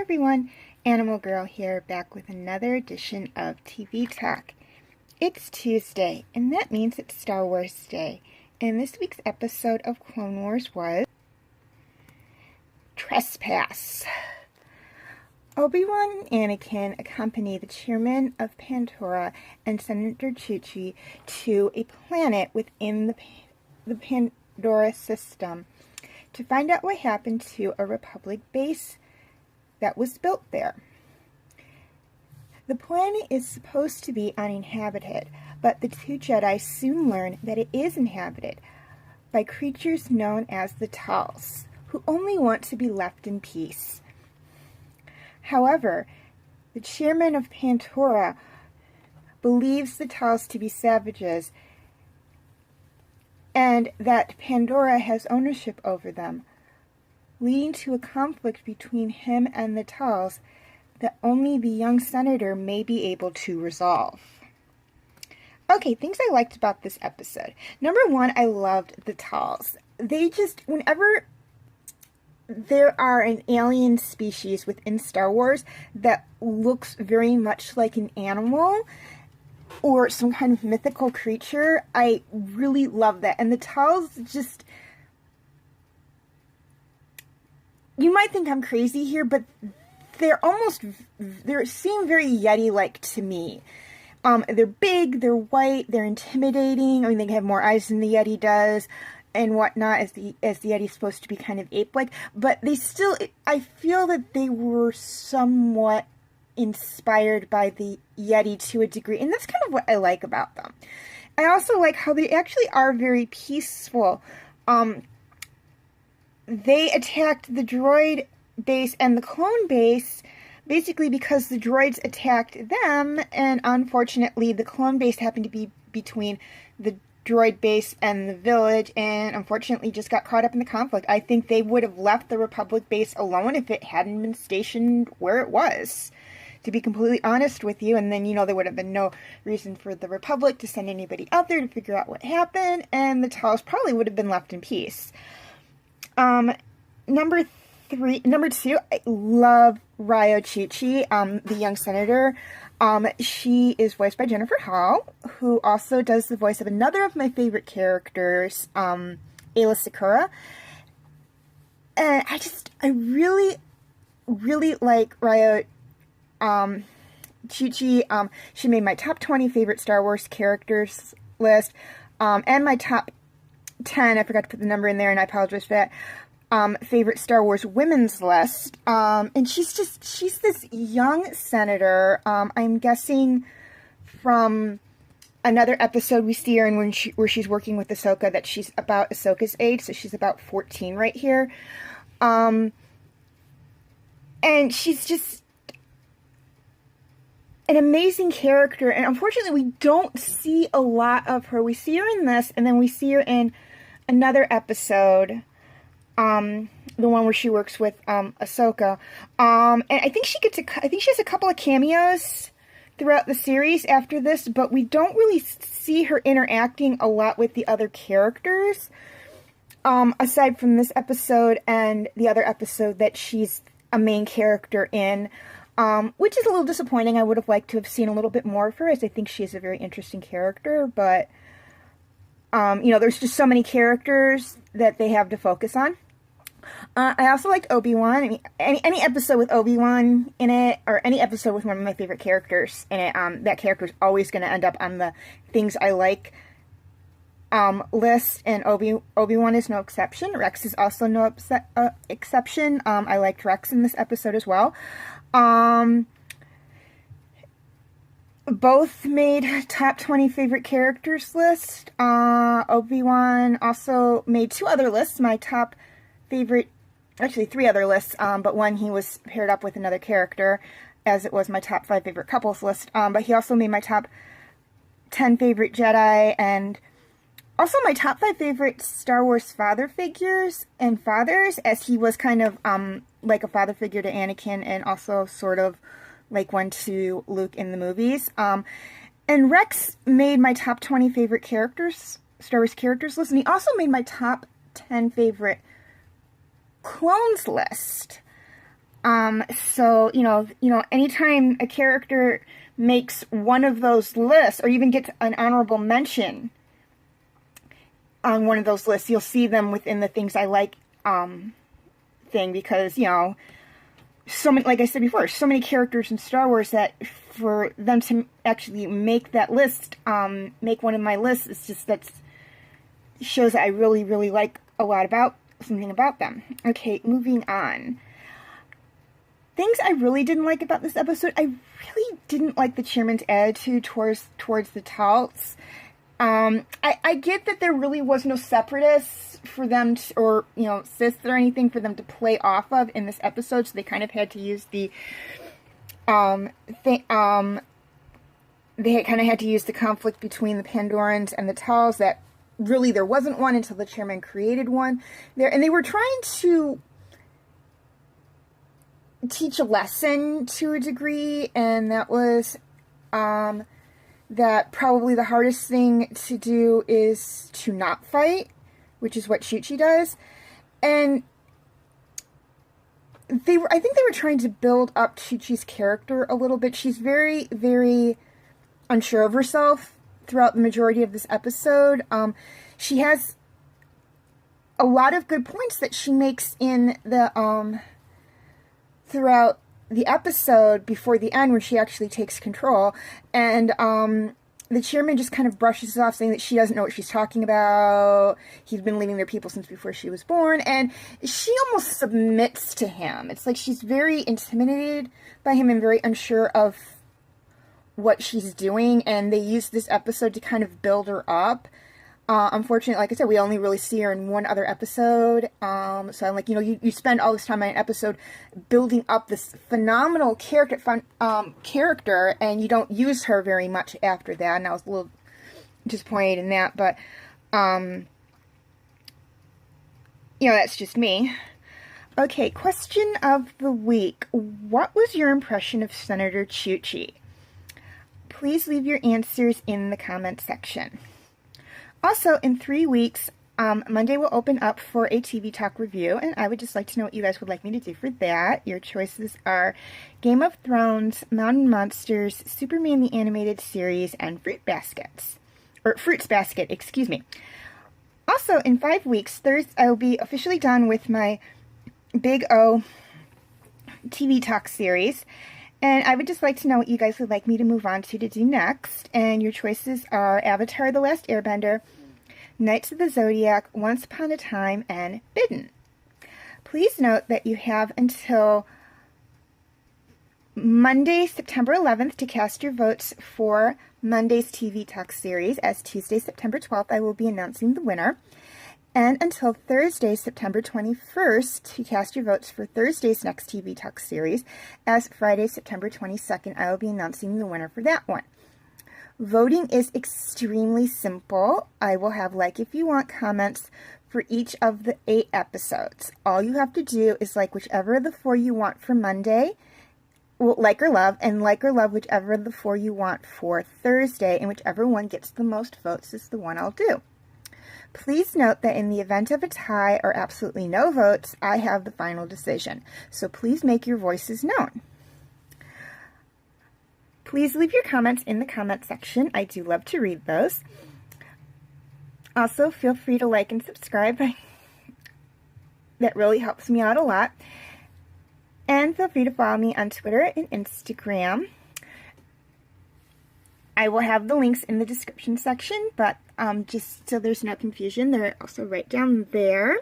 everyone, Animal Girl here, back with another edition of TV Talk. It's Tuesday, and that means it's Star Wars Day, and this week's episode of Clone Wars was Trespass. Obi-Wan and Anakin accompany the chairman of Pandora and Senator Chuchi to a planet within the Pandora system to find out what happened to a Republic base that was built there. The planet is supposed to be uninhabited, but the two Jedi soon learn that it is inhabited by creatures known as the Talz, who only want to be left in peace. However, the chairman of Pandora believes the Talz to be savages and that Pandora has ownership over them, leading to a conflict between him and the Talz that only the young senator may be able to resolve. Okay, things I liked about this episode. Number one, I loved the Talz. They just, whenever there are an alien species within Star Wars that looks very much like an animal or some kind of mythical creature, I really love that. And the Talz just, you might think I'm crazy here, but they seem very Yeti-like to me. They're big, they're white, they're intimidating. I mean, they have more eyes than the Yeti does and whatnot, as the Yeti's supposed to be kind of ape-like. But they still, I feel that they were somewhat inspired by the Yeti to a degree. And that's kind of what I like about them. I also like how they actually are very peaceful. They attacked the droid base and the clone base basically because the droids attacked them, and unfortunately the clone base happened to be between the droid base and the village, and unfortunately just got caught up in the conflict. I think they would have left the Republic base alone if it hadn't been stationed where it was, to be completely honest with you, and then, you know, there would have been no reason for the Republic to send anybody out there to figure out what happened, and the Talz probably would have been left in peace. Number two, I love Ryo Chuchi, the young senator. She is voiced by Jennifer Hall, who also does the voice of another of my favorite characters, Ayla Secura. And I really, really like Ryo Chuchi. She made my top 20 favorite Star Wars characters list, and my top 10, I forgot to put the number in there, and I apologize for that, favorite Star Wars women's list. And she's this young senator. I'm guessing from another episode we see her in where she's working with Ahsoka that she's about Ahsoka's age, so she's about 14 right here. And she's just an amazing character, and unfortunately we don't see a lot of her. We see her in this, and then we see her in another episode, the one where she works with Ahsoka, and I think she has a couple of cameos throughout the series after this, but we don't really see her interacting a lot with the other characters, aside from this episode and the other episode that she's a main character in, which is a little disappointing. I would have liked to have seen a little bit more of her, as I think she is a very interesting character, but you know, there's just so many characters that they have to focus on. I also liked Obi-Wan. I mean, any episode with Obi-Wan in it, or any episode with one of my favorite characters in it, that character is always going to end up on the things I like list, and Obi-Wan is no exception. Rex is also no exception. I liked Rex in this episode as well. Both made top 20 favorite characters list. Obi-Wan also made two other lists, my top favorite, actually three other lists, but one he was paired up with another character, as it was my top 5 favorite couples list, but he also made my top 10 favorite Jedi, and also my top 5 favorite Star Wars father figures and fathers, as he was kind of like a father figure to Anakin, and also sort of like one to Luke in the movies. And Rex made my top 20 favorite characters, Star Wars characters list, and he also made my top 10 favorite clones list. So, anytime a character makes one of those lists, or even gets an honorable mention on one of those lists, you'll see them within the things I like, thing, because, so many, like I said before, so many characters in Star Wars that for them to actually make that list, make one of my lists, it's just, that shows that I really, really like something about them. Okay, moving on. Things I really didn't like about this episode. I really didn't like the chairman's attitude towards the Talts. I get that there really was no separatists for them to, or, Sith or anything for them to play off of in this episode, so they kind of had to use the, they kind of had to use the conflict between the Pandorans and the Tals, that really there wasn't one until the chairman created one there, and they were trying to teach a lesson to a degree, and that was, that probably the hardest thing to do is to not fight, which is what Chi-Chi does. And I think they were trying to build up Chi-Chi's character a little bit. She's very, very unsure of herself throughout the majority of this episode. She has a lot of good points that she makes in the, throughout the episode before the end, where she actually takes control, and the chairman just kind of brushes it off, saying that she doesn't know what she's talking about. He's been leading their people since before she was born, and she almost submits to him. It's like she's very intimidated by him and very unsure of what she's doing, and they use this episode to kind of build her up. Unfortunately, like I said, we only really see her in one other episode. So I'm like, you spend all this time on an episode building up this phenomenal character, and you don't use her very much after that. And I was a little disappointed in that, but, that's just me. Okay, question of the week. What was your impression of Senator Chi-Chi? Please leave your answers in the comment section. Also, in 3 weeks, Monday will open up for a TV Talk review, and I would just like to know what you guys would like me to do for that. Your choices are Game of Thrones, Mountain Monsters, Superman the Animated Series, and Fruits Basket, excuse me. Also, in 5 weeks, I will be officially done with my Big O TV Talk series, and I would just like to know what you guys would like me to move on to do next. And your choices are Avatar: The Last Airbender, Knights of the Zodiac, Once Upon a Time, and Bidden. Please note that you have until Monday, September 11th to cast your votes for Monday's TV Talk series, as Tuesday, September 12th, I will be announcing the winner. And until Thursday, September 21st, to cast your votes for Thursday's next TV Talk series, as Friday, September 22nd, I will be announcing the winner for that one. Voting is extremely simple. I will have Like If You Want comments for each of the 8 episodes. All you have to do is like whichever of the 4 you want for Monday, like or love, and like or love whichever of the 4 you want for Thursday, and whichever one gets the most votes is the one I'll do. Please note that in the event of a tie or absolutely no votes, I have the final decision. So please make your voices known. Please leave your comments in the comment section. I do love to read those. Also, feel free to like and subscribe. That really helps me out a lot. And feel free to follow me on Twitter and Instagram. I will have the links in the description section, but just so there's no confusion, they're also right down there.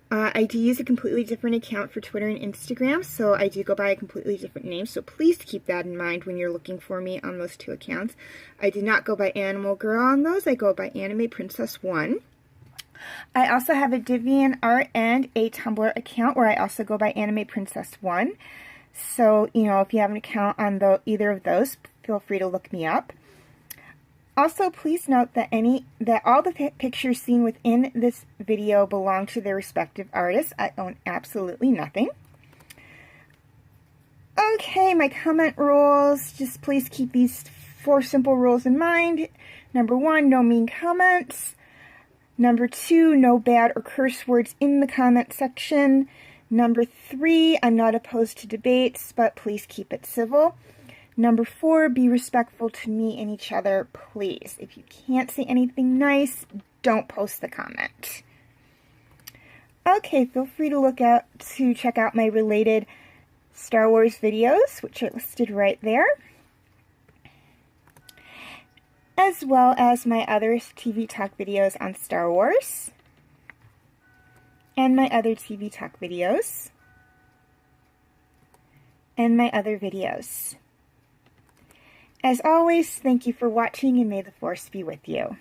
I do use a completely different account for Twitter and Instagram, so I do go by a completely different name, so please keep that in mind when you're looking for me on those 2 accounts. I do not go by Animal Girl on those, I go by Anime Princess 1. I also have a DevianArt and a Tumblr account where I also go by Anime Princess 1. So, if you have an account on either of those, feel free to look me up. Also, please note that all the pictures seen within this video belong to their respective artists. I own absolutely nothing. Okay, my comment rules. Just please keep these 4 simple rules in mind. Number 1, no mean comments. Number 2, no bad or curse words in the comment section. Number 3, I'm not opposed to debates, but please keep it civil. Number 4, be respectful to me and each other, please. If you can't say anything nice, don't post the comment. Okay, feel free to check out my related Star Wars videos, which are listed right there, as well as my other TV Talk videos on Star Wars, and my other TV Talk videos, and my other videos. As always, thank you for watching, and may the Force be with you.